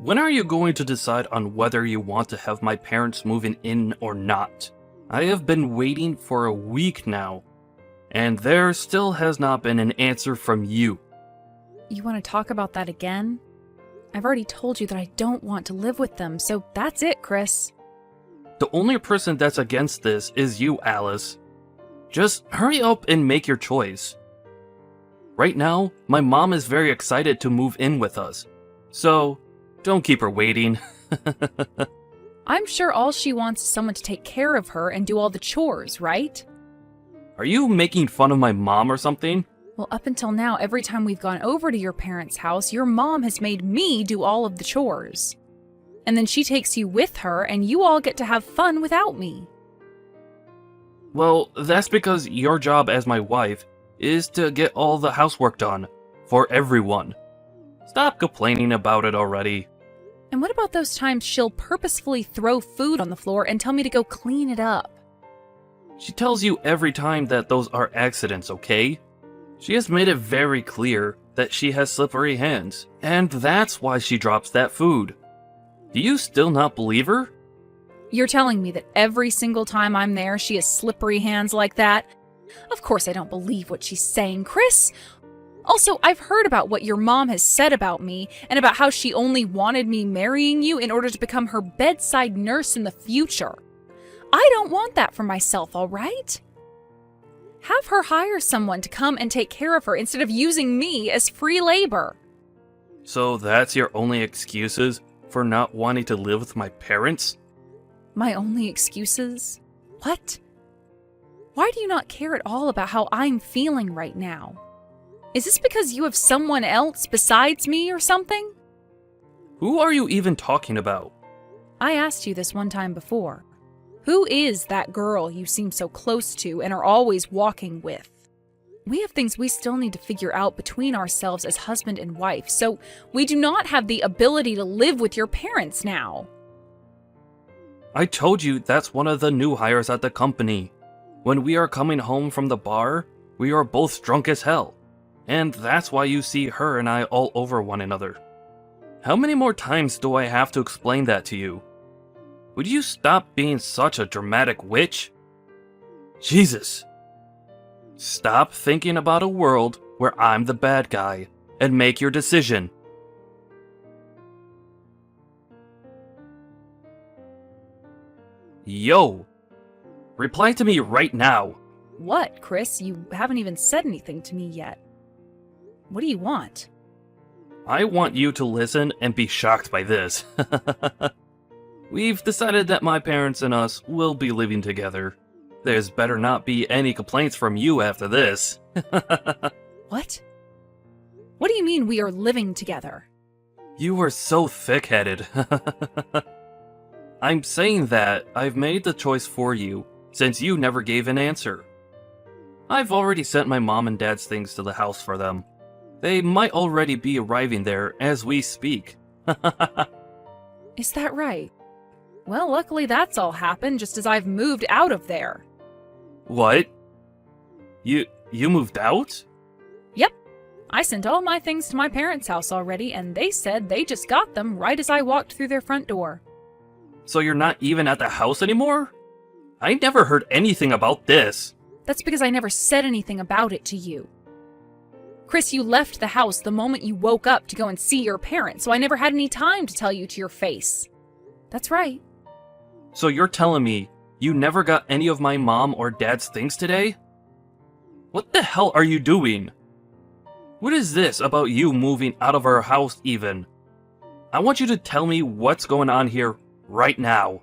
When are you going to decide on whether you want to have my parents moving in or not? I have been waiting for a week now, and there still has not been an answer from you. You want to talk about that again? I've already told you that I don't want to live with them, so that's it, Chris. The only person that's against this is you, Alice. Just hurry up and make your choice. Right now, my mom is very excited to move in with us, so don't keep her waiting. I'm sure all she wants is someone to take care of her and do all the chores, right? Are you making fun of my mom or something? Well, up until now, every time we've gone over to your parents' house, your mom has made me do all of the chores. And then she takes you with her, and you all get to have fun without me. Well, that's because your job as my wife is to get all the housework done for everyone. Stop complaining about it already. And what about those times she'll purposefully throw food on the floor and tell me to go clean it up? She tells you every time that those are accidents, okay? She has made it very clear that she has slippery hands, and that's why she drops that food. Do you still not believe her? You're telling me that every single time I'm there, she has slippery hands like that? Of course I don't believe what she's saying, Chris. Also, I've heard about what your mom has said about me, and about how she only wanted me marrying you in order to become her bedside nurse in the future. I don't want that for myself, all right? Have her hire someone to come and take care of her instead of using me as free labor. So that's your only excuses for not wanting to live with my parents? My only excuses? What? Why do you not care at all about how I'm feeling right now? Is this because you have someone else besides me or something? Who are you even talking about? I asked you this one time before. Who is that girl you seem so close to and are always walking with? We have things we still need to figure out between ourselves as husband and wife, so we do not have the ability to live with your parents now. I told you that's one of the new hires at the company. When we are coming home from the bar, we are both drunk as hell. And that's why you see her and I all over one another. How many more times do I have to explain that to you? Would you stop being such a dramatic witch? Jesus. Stop thinking about a world where I'm the bad guy and make your decision. Yo! Reply to me right now. What, Chris? You haven't even said anything to me yet. What do you want? I want you to listen and be shocked by this. We've decided that my parents and us will be living together. There's better not be any complaints from you after this. What? What do you mean we are living together? You were so thick-headed. I'm saying that I've made the choice for you, since you never gave an answer. I've already sent my mom and dad's things to the house for them. They might already be arriving there as we speak. Is that right? Well, luckily that's all happened just as I've moved out of there. What? You moved out? Yep. I sent all my things to my parents' house already, and they said they just got them right as I walked through their front door. So you're not even at the house anymore? I never heard anything about this. That's because I never said anything about it to you. Chris, you left the house the moment you woke up to go and see your parents, so I never had any time to tell you to your face. That's right. So you're telling me you never got any of my mom or dad's things today? What the hell are you doing? What is this about you moving out of our house even? I want you to tell me what's going on here right now.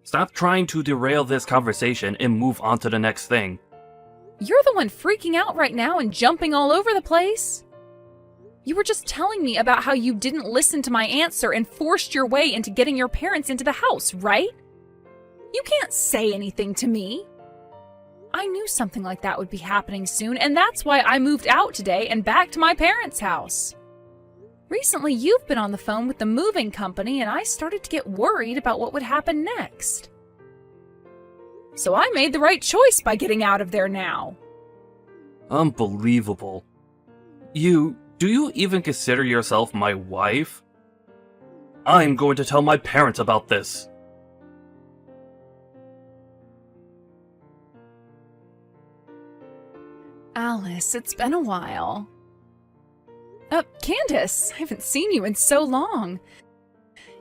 Stop trying to derail this conversation and move on to the next thing. You're the one freaking out right now and jumping all over the place. You were just telling me about how you didn't listen to my answer and forced your way into getting your parents into the house, right? You can't say anything to me. I knew something like that would be happening soon, and that's why I moved out today and back to my parents' house. Recently, you've been on the phone with the moving company, and I started to get worried about what would happen next. So I made the right choice by getting out of there now. Unbelievable. Do you even consider yourself my wife? I'm going to tell my parents about this. Alice, it's been a while. Candace, I haven't seen you in so long.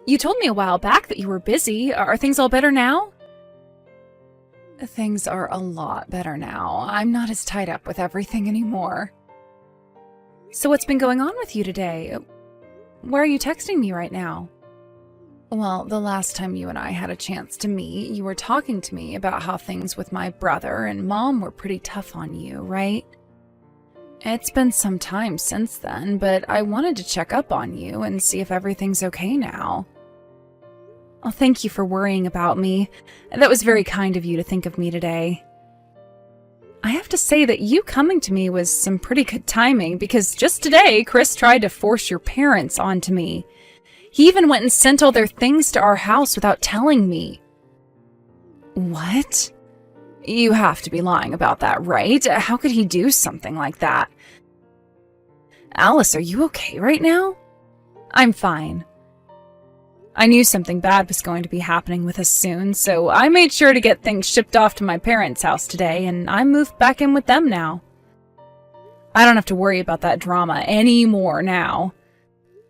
You told me a while back that you were busy. Are things all better now? Things are a lot better now. I'm not as tied up with everything anymore. So what's been going on with you today? Where are you texting me right now? Well, the last time you and I had a chance to meet, you were talking to me about how things with my brother and Mom were pretty tough on you, right? It's been some time since then, but I wanted to check up on you and see if everything's okay now. Oh, thank you for worrying about me. That was very kind of you to think of me today. I have to say that you coming to me was some pretty good timing, because just today, Chris tried to force your parents onto me. He even went and sent all their things to our house without telling me. What? You have to be lying about that, right? How could he do something like that? Alice, are you okay right now? I'm fine. I knew something bad was going to be happening with us soon, so I made sure to get things shipped off to my parents' house today, and I moved back in with them now. I don't have to worry about that drama anymore now.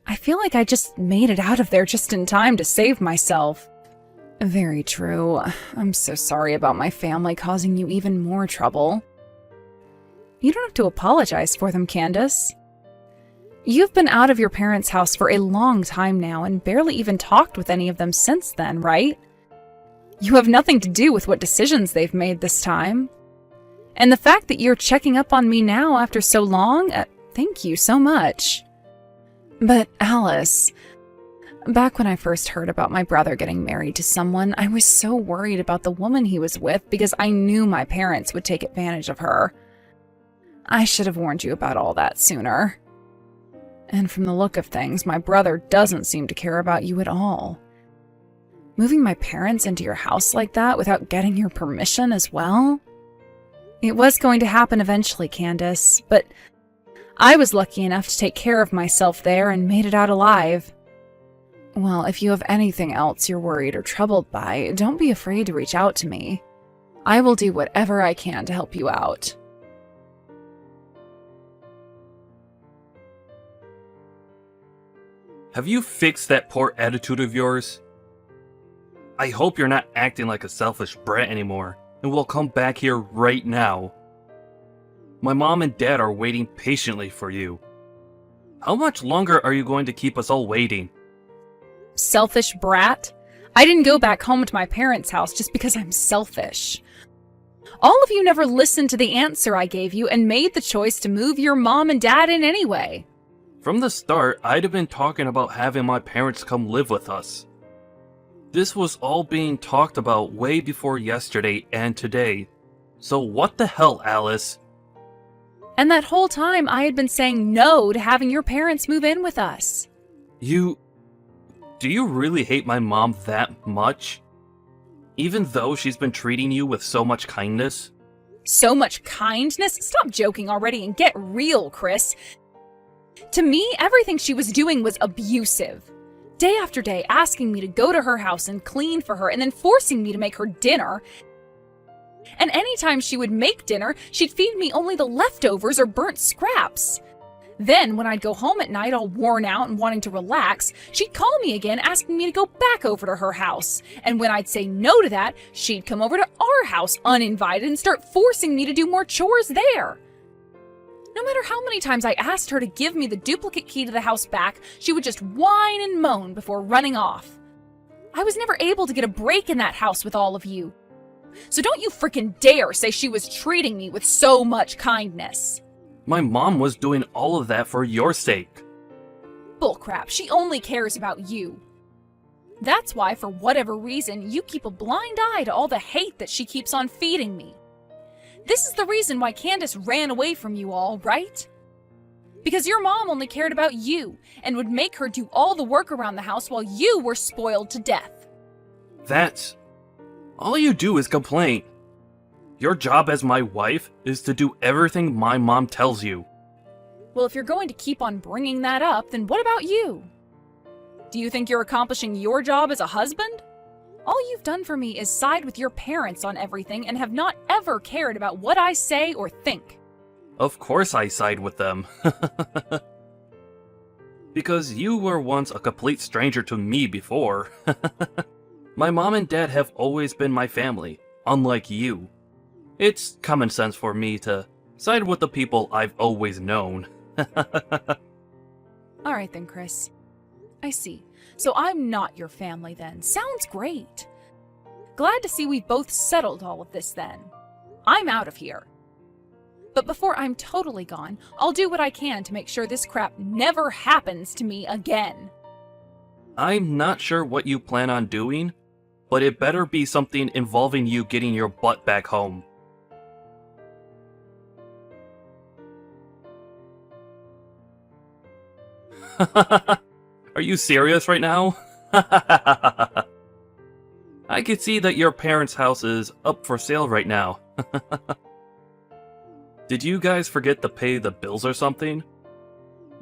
I feel like I just made it out of there just in time to save myself. Very true. I'm so sorry about my family causing you even more trouble. You don't have to apologize for them, Candace. You've been out of your parents' house for a long time now and barely even talked with any of them since then, right? You have nothing to do with what decisions they've made this time. And the fact that you're checking up on me now after so long, thank you so much. But Alice, back when I first heard about my brother getting married to someone, I was so worried about the woman he was with because I knew my parents would take advantage of her. I should have warned you about all that sooner. And from the look of things, my brother doesn't seem to care about you at all. Moving my parents into your house like that without getting your permission as well? It was going to happen eventually, Candace, but I was lucky enough to take care of myself there and made it out alive. Well, if you have anything else you're worried or troubled by, don't be afraid to reach out to me. I will do whatever I can to help you out. Have you fixed that poor attitude of yours? I hope you're not acting like a selfish brat anymore, and will come back here right now. My mom and dad are waiting patiently for you. How much longer are you going to keep us all waiting? Selfish brat? I didn't go back home to my parents' house just because I'm selfish. All of you never listened to the answer I gave you and made the choice to move your mom and dad in anyway. From the start, I'd have been talking about having my parents come live with us. This was all being talked about way before yesterday and today. So what the hell, Alice? And that whole time I had been saying no to having your parents move in with us. Do you really hate my mom that much? Even though she's been treating you with so much kindness? So much kindness? Stop joking already and get real, Chris. To me, everything she was doing was abusive. Day after day, asking me to go to her house and clean for her, and then forcing me to make her dinner. And anytime she would make dinner, she'd feed me only the leftovers or burnt scraps. Then, when I'd go home at night all worn out and wanting to relax, she'd call me again asking me to go back over to her house. And when I'd say no to that, she'd come over to our house uninvited and start forcing me to do more chores there. No matter how many times I asked her to give me the duplicate key to the house back, she would just whine and moan before running off. I was never able to get a break in that house with all of you. So don't you frickin' dare say she was treating me with so much kindness. My mom was doing all of that for your sake. Bullcrap, she only cares about you. That's why, for whatever reason, you keep a blind eye to all the hate that she keeps on feeding me. This is the reason why Candace ran away from you all, right? Because your mom only cared about you and would make her do all the work around the house while you were spoiled to death. That's... all you do is complain. Your job as my wife is to do everything my mom tells you. Well, if you're going to keep on bringing that up, then what about you? Do you think you're accomplishing your job as a husband? All you've done for me is side with your parents on everything and have not ever cared about what I say or think. Of course I side with them. Because you were once a complete stranger to me before. My mom and dad have always been my family, unlike you. It's common sense for me to side with the people I've always known. Alright then, Chris. I see. So I'm not your family then. Sounds great. Glad to see we've both settled all of this then. I'm out of here. But before I'm totally gone, I'll do what I can to make sure this crap never happens to me again. I'm not sure what you plan on doing, but it better be something involving you getting your butt back home. Are you serious right now? I could see that your parents' house is up for sale right now. Did you guys forget to pay the bills or something?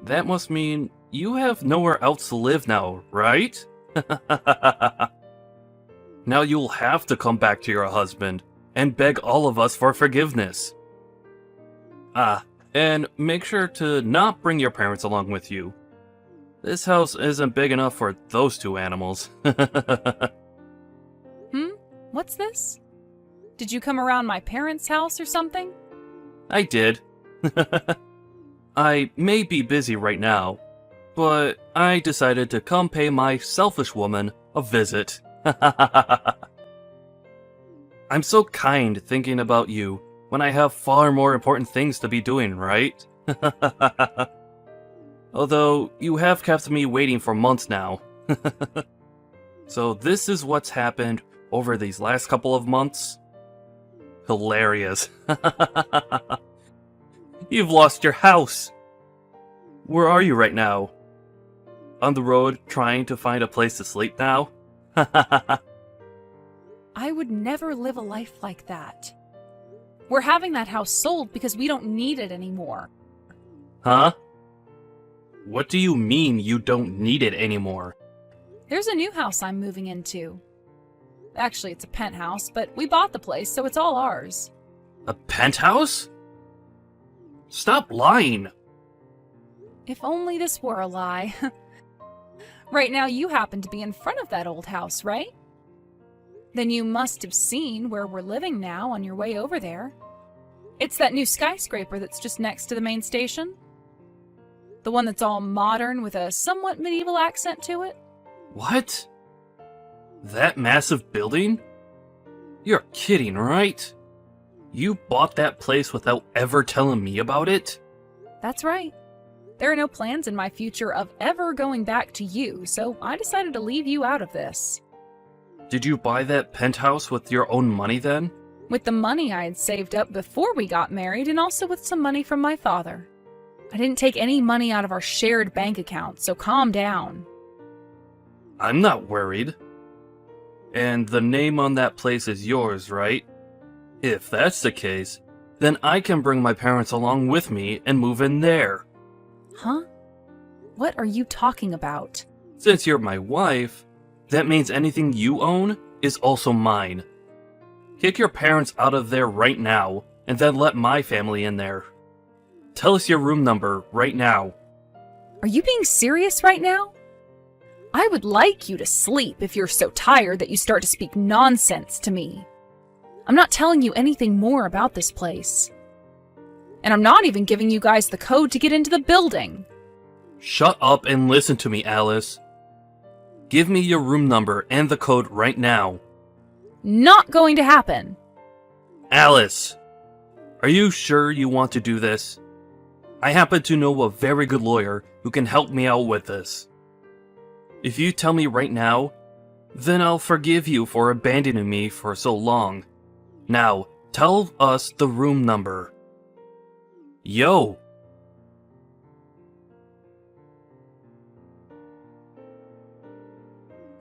That must mean you have nowhere else to live now, right? Now you'll have to come back to your husband and beg all of us for forgiveness. Ah, and make sure to not bring your parents along with you. This house isn't big enough for those two animals. What's this? Did you come around my parents' house or something? I did. I may be busy right now, but I decided to come pay my selfish woman a visit. I'm so kind thinking about you when I have far more important things to be doing, right? Although, you have kept me waiting for months now. So this is what's happened over these last couple of months? Hilarious. You've lost your house! Where are you right now? On the road, trying to find a place to sleep now? I would never live a life like that. We're having that house sold because we don't need it anymore. Huh? What do you mean you don't need it anymore? There's a new house I'm moving into. Actually, it's a penthouse, but we bought the place, so it's all ours. A penthouse? Stop lying! If only this were a lie. Right now, you happen to be in front of that old house, right? Then you must have seen where we're living now on your way over there. It's that new skyscraper that's just next to the main station. The one that's all modern with a somewhat medieval accent to it. What? That massive building? You're kidding, right? You bought that place without ever telling me about it? That's right. There are no plans in my future of ever going back to you, so I decided to leave you out of this. Did you buy that penthouse with your own money then? With the money I had saved up before we got married, and also with some money from my father. I didn't take any money out of our shared bank account, so calm down. I'm not worried. And the name on that place is yours, right? If that's the case, then I can bring my parents along with me and move in there. Huh? What are you talking about? Since you're my wife, that means anything you own is also mine. Kick your parents out of there right now, and then let my family in there. Tell us your room number right now. Are you being serious right now? I would like you to sleep if you're so tired that you start to speak nonsense to me. I'm not telling you anything more about this place. And I'm not even giving you guys the code to get into the building. Shut up and listen to me, Alice. Give me your room number and the code right now. Not going to happen. Alice! Are you sure you want to do this? I happen to know a very good lawyer who can help me out with this. If you tell me right now, then I'll forgive you for abandoning me for so long. Now, tell us the room number. Yo!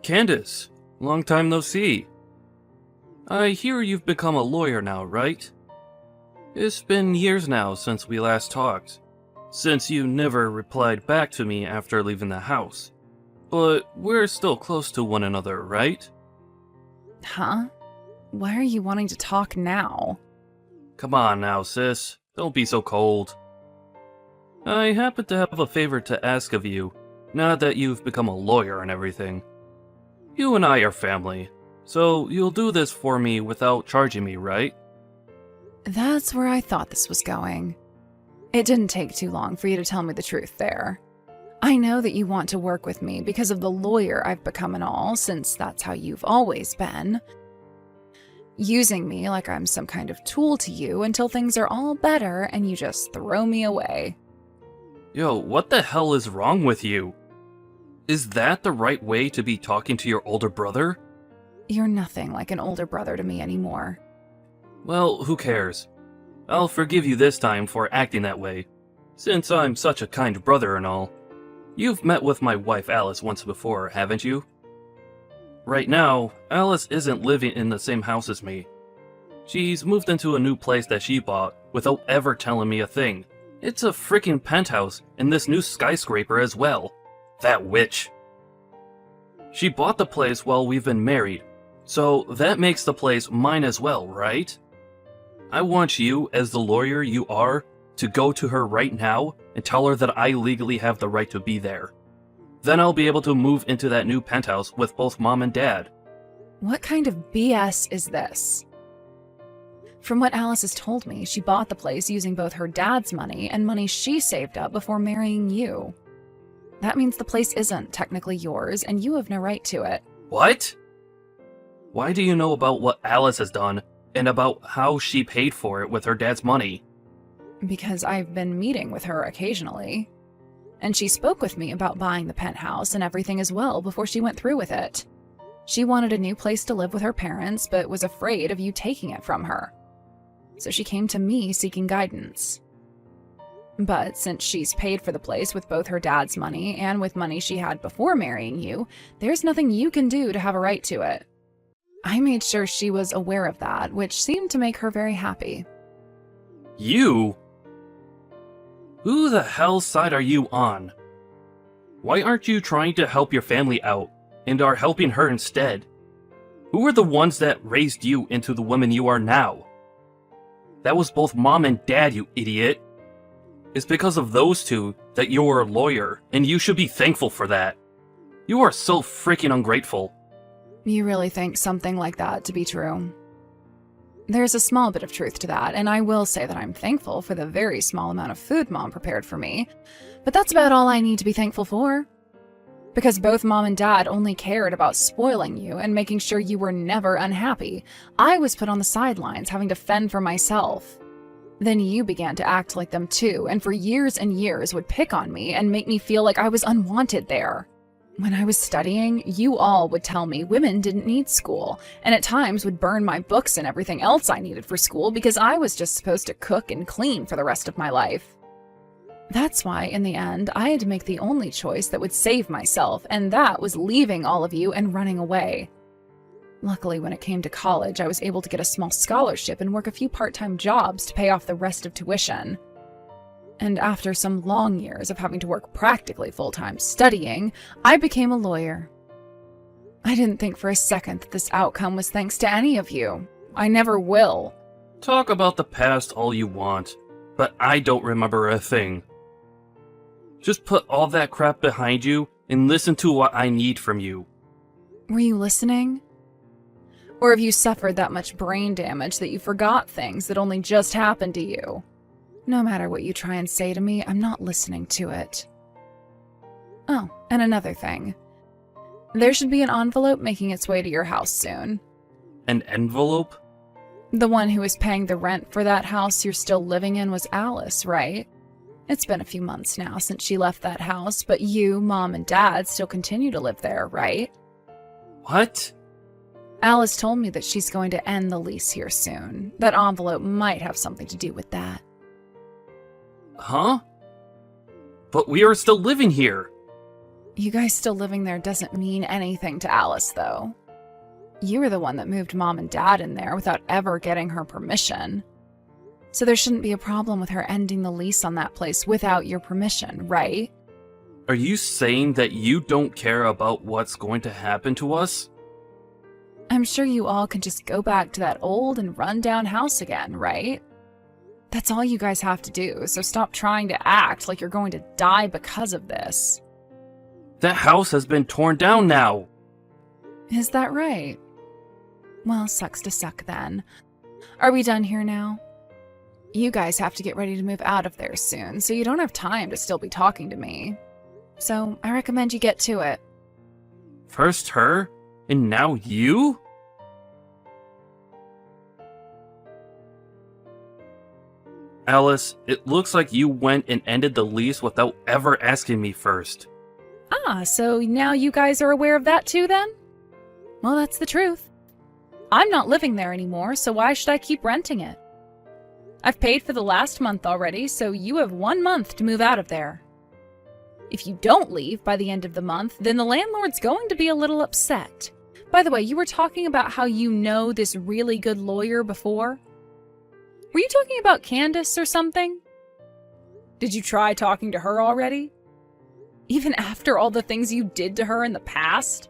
Candace, long time no see. I hear you've become a lawyer now, right? It's been years now since we last talked, since you never replied back to me after leaving the house. But we're still close to one another, right? Huh? Why are you wanting to talk now? Come on now, sis. Don't be so cold. I happen to have a favor to ask of you, now that you've become a lawyer and everything. You and I are family, so you'll do this for me without charging me, right? That's where I thought this was going. It didn't take too long for you to tell me the truth there. I know that you want to work with me because of the lawyer I've become and all, since that's how you've always been. Using me like I'm some kind of tool to you until things are all better and you just throw me away. Yo, what the hell is wrong with you? Is that the right way to be talking to your older brother? You're nothing like an older brother to me anymore. Well, who cares? I'll forgive you this time for acting that way, since I'm such a kind brother and all. You've met with my wife Alice once before, haven't you? Right now, Alice isn't living in the same house as me. She's moved into a new place that she bought without ever telling me a thing. It's a freaking penthouse in this new skyscraper as well. That witch. She bought the place while we've been married, so that makes the place mine as well, right? I want you, as the lawyer you are, to go to her right now and tell her that I legally have the right to be there. Then I'll be able to move into that new penthouse with both Mom and Dad. What kind of BS is this? From what Alice has told me, she bought the place using both her dad's money and money she saved up before marrying you. That means the place isn't technically yours, and you have no right to it. What? Why do you know about what Alice has done, and about how she paid for it with her dad's money? Because I've been meeting with her occasionally. And she spoke with me about buying the penthouse and everything as well before she went through with it. She wanted a new place to live with her parents, but was afraid of you taking it from her. So she came to me seeking guidance. But since she's paid for the place with both her dad's money and with money she had before marrying you, there's nothing you can do to have a right to it. I made sure she was aware of that, which seemed to make her very happy. You? Who the hell's side are you on? Why aren't you trying to help your family out, and are helping her instead? Who are the ones that raised you into the woman you are now? That was both Mom and Dad, you idiot. It's because of those two that you're a lawyer, and you should be thankful for that. You are so freaking ungrateful. You really think something like that to be true? There's a small bit of truth to that, and I will say that I'm thankful for the very small amount of food Mom prepared for me, but that's about all I need to be thankful for. Because both Mom and Dad only cared about spoiling you and making sure you were never unhappy, I was put on the sidelines having to fend for myself. Then you began to act like them too, and for years and years would pick on me and make me feel like I was unwanted there. When I was studying, you all would tell me women didn't need school, and at times would burn my books and everything else I needed for school because I was just supposed to cook and clean for the rest of my life. That's why, in the end, I had to make the only choice that would save myself, and that was leaving all of you and running away. Luckily, when it came to college, I was able to get a small scholarship and work a few part-time jobs to pay off the rest of tuition. And after some long years of having to work practically full-time studying, I became a lawyer. I didn't think for a second that this outcome was thanks to any of you. I never will. Talk about the past all you want, but I don't remember a thing. Just put all that crap behind you and listen to what I need from you. Were you listening? Or have you suffered that much brain damage that you forgot things that only just happened to you? No matter what you try and say to me, I'm not listening to it. Oh, and another thing. There should be an envelope making its way to your house soon. An envelope? The one who is paying the rent for that house you're still living in was Alice, right? It's been a few months now since she left that house, but you, Mom, and Dad still continue to live there, right? What? Alice told me that she's going to end the lease here soon. That envelope might have something to do with that. Huh? But we are still living here. You guys still living there doesn't mean anything to Alice, though. You were the one that moved Mom and Dad in there without ever getting her permission. So there shouldn't be a problem with her ending the lease on that place without your permission, right? Are you saying that you don't care about what's going to happen to us? I'm sure you all can just go back to that old and run-down house again, right? That's all you guys have to do, so stop trying to act like you're going to die because of this. That house has been torn down now. Is that right? Well, sucks to suck then. Are we done here now? You guys have to get ready to move out of there soon, so you don't have time to still be talking to me. So I recommend you get to it. First her, and now you? Alice, it looks like you went and ended the lease without ever asking me first. Ah, so now you guys are aware of that too then? Well, that's the truth. I'm not living there anymore, so why should I keep renting it? I've paid for the last month already, so you have 1 month to move out of there. If you don't leave by the end of the month, then the landlord's going to be a little upset. By the way, you were talking about how you know this really good lawyer before? Were you talking about Candace or something? Did you try talking to her already? Even after all the things you did to her in the past?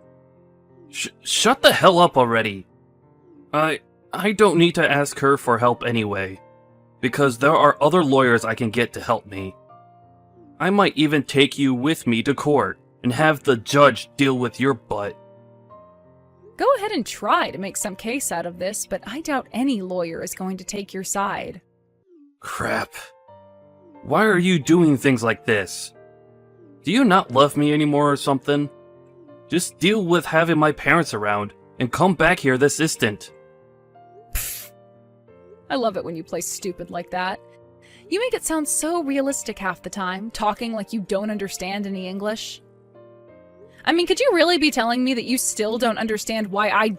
Shut the hell up already. I don't need to ask her for help anyway, because there are other lawyers I can get to help me. I might even take you with me to court and have the judge deal with your butt. Go ahead and try to make some case out of this, but I doubt any lawyer is going to take your side. Crap. Why are you doing things like this? Do you not love me anymore or something? Just deal with having my parents around and come back here this instant. Pfft. I love it when you play stupid like that. You make it sound so realistic half the time, talking like you don't understand any English. I mean, could you really be telling me that you still don't understand why I...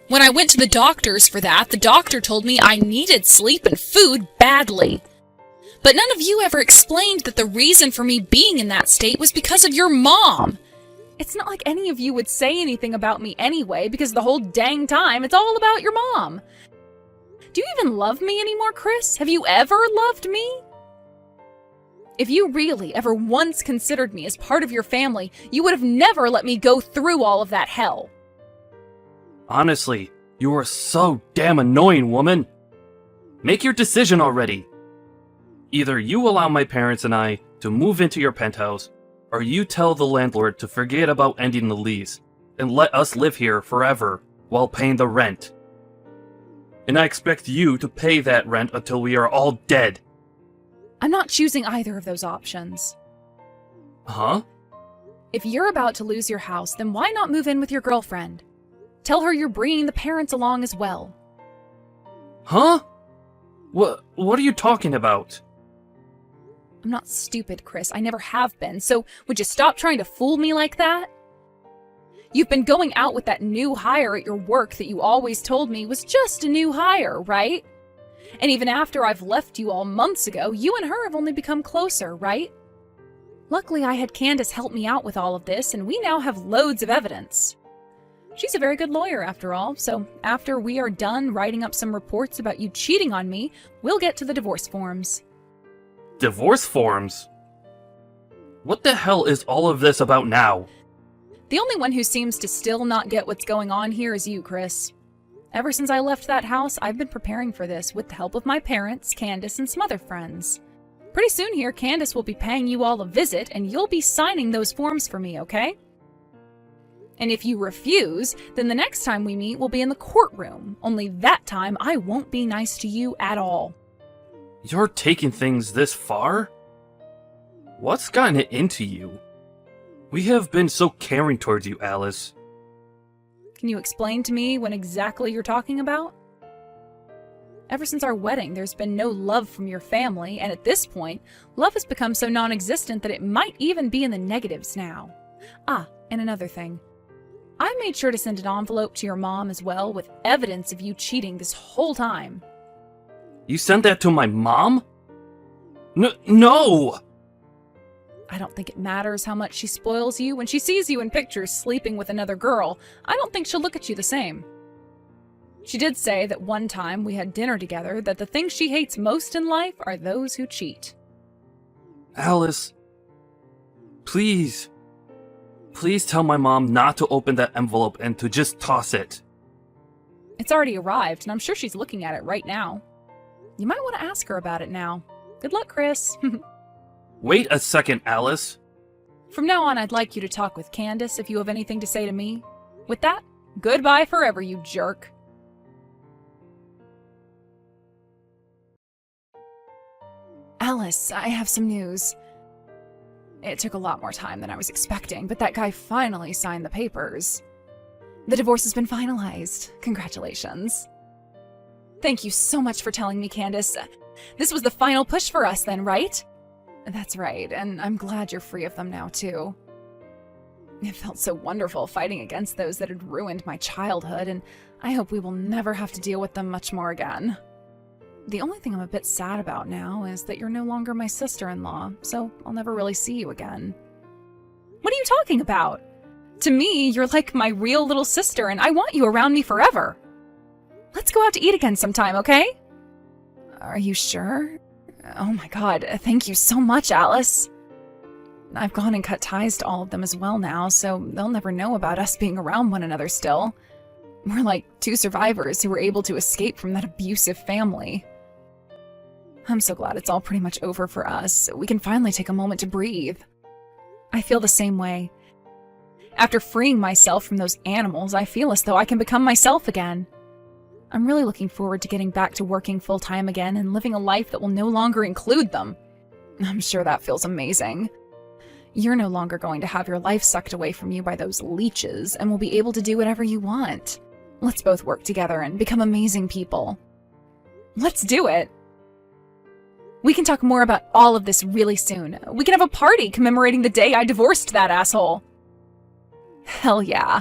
When I went to the doctors for that, the doctor told me I needed sleep and food badly. But none of you ever explained that the reason for me being in that state was because of your mom. It's not like any of you would say anything about me anyway, because the whole dang time it's all about your mom. Do you even love me anymore, Chris? Have you ever loved me? If you really ever once considered me as part of your family, you would have never let me go through all of that hell. Honestly, you are so damn annoying, woman. Make your decision already. Either you allow my parents and I to move into your penthouse, or you tell the landlord to forget about ending the lease and let us live here forever while paying the rent. And I expect you to pay that rent until we are all dead. I'm not choosing either of those options. Huh? If you're about to lose your house, then why not move in with your girlfriend? Tell her you're bringing the parents along as well. Huh? What are you talking about? I'm not stupid, Chris. I never have been, so would you stop trying to fool me like that? You've been going out with that new hire at your work that you always told me was just a new hire, right? And even after I've left you all months ago, you and her have only become closer, right? Luckily, I had Candace help me out with all of this, and we now have loads of evidence. She's a very good lawyer, after all, so after we are done writing up some reports about you cheating on me, we'll get to the divorce forms. Divorce forms? What the hell is all of this about now? The only one who seems to still not get what's going on here is you, Chris. Ever since I left that house, I've been preparing for this with the help of my parents, Candace, and some other friends. Pretty soon here, Candace will be paying you all a visit, and you'll be signing those forms for me, okay? And if you refuse, then the next time we meet will be in the courtroom. Only that time, I won't be nice to you at all. You're taking things this far? What's gotten it into you? We have been so caring towards you, Alice. Can you explain to me what exactly you're talking about? Ever since our wedding, there's been no love from your family, and at this point, love has become so non-existent that it might even be in the negatives now. Ah, and another thing. I made sure to send an envelope to your mom as well with evidence of you cheating this whole time. You sent that to my mom? No! I don't think it matters how much she spoils you. When she sees you in pictures sleeping with another girl, I don't think she'll look at you the same. She did say that one time we had dinner together that the things she hates most in life are those who cheat. Alice, please tell my mom not to open that envelope and to just toss it. It's already arrived, and I'm sure she's looking at it right now. You might want to ask her about it now. Good luck, Chris. Wait a second, Alice. From now on, I'd like you to talk with Candace if you have anything to say to me. With that, goodbye forever, you jerk. Alice, I have some news. It took a lot more time than I was expecting, but that guy finally signed the papers. The divorce has been finalized. Congratulations. Thank you so much for telling me, Candace. This was the final push for us then, right? That's right, and I'm glad you're free of them now, too. It felt so wonderful fighting against those that had ruined my childhood, and I hope we will never have to deal with them much more again. The only thing I'm a bit sad about now is that you're no longer my sister-in-law, so I'll never really see you again. What are you talking about? To me, you're like my real little sister, and I want you around me forever. Let's go out to eat again sometime, okay? Are you sure? Oh my god, thank you so much, Alice. I've gone and cut ties to all of them as well now, so they'll never know about us being around one another still. We're like two survivors who were able to escape from that abusive family. I'm so glad it's all pretty much over for us. We can finally take a moment to breathe. I feel the same way. After freeing myself from those animals, I feel as though I can become myself again. I'm really looking forward to getting back to working full-time again and living a life that will no longer include them. I'm sure that feels amazing. You're no longer going to have your life sucked away from you by those leeches and will be able to do whatever you want. Let's both work together and become amazing people. Let's do it! We can talk more about all of this really soon. We can have a party commemorating the day I divorced that asshole. Hell yeah.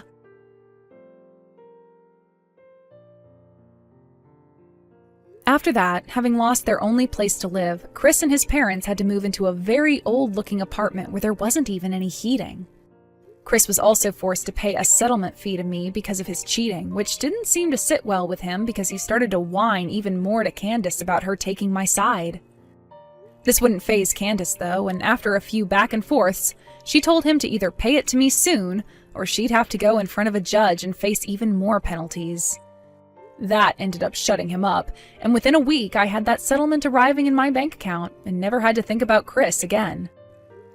After that, having lost their only place to live, Chris and his parents had to move into a very old-looking apartment where there wasn't even any heating. Chris was also forced to pay a settlement fee to me because of his cheating, which didn't seem to sit well with him because he started to whine even more to Candace about her taking my side. This wouldn't faze Candace, though, and after a few back and forths, she told him to either pay it to me soon, or she'd have to go in front of a judge and face even more penalties. That ended up shutting him up, and within a week I had that settlement arriving in my bank account and never had to think about Chris again.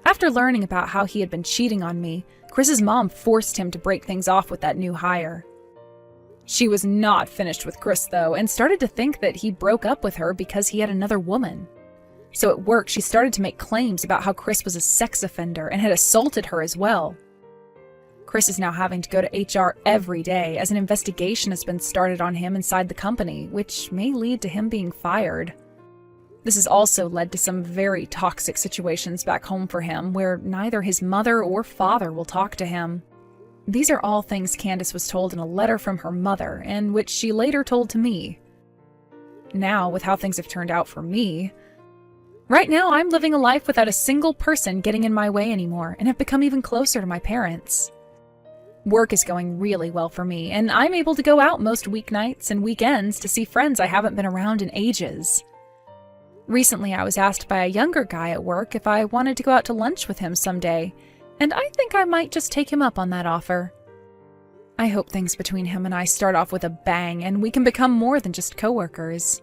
After learning about how he had been cheating on me, Chris's mom forced him to break things off with that new hire. She was not finished with Chris, though, and started to think that he broke up with her because he had another woman. So at work, she started to make claims about how Chris was a sex offender and had assaulted her as well. Chris is now having to go to HR every day as an investigation has been started on him inside the company, which may lead to him being fired. This has also led to some very toxic situations back home for him, where neither his mother or father will talk to him. These are all things Candace was told in a letter from her mother, and which she later told to me. Now, with how things have turned out for me, right now I'm living a life without a single person getting in my way anymore, and have become even closer to my parents. Work is going really well for me, and I'm able to go out most weeknights and weekends to see friends I haven't been around in ages. Recently, I was asked by a younger guy at work if I wanted to go out to lunch with him someday, and I think I might just take him up on that offer. I hope things between him and I start off with a bang, and we can become more than just coworkers.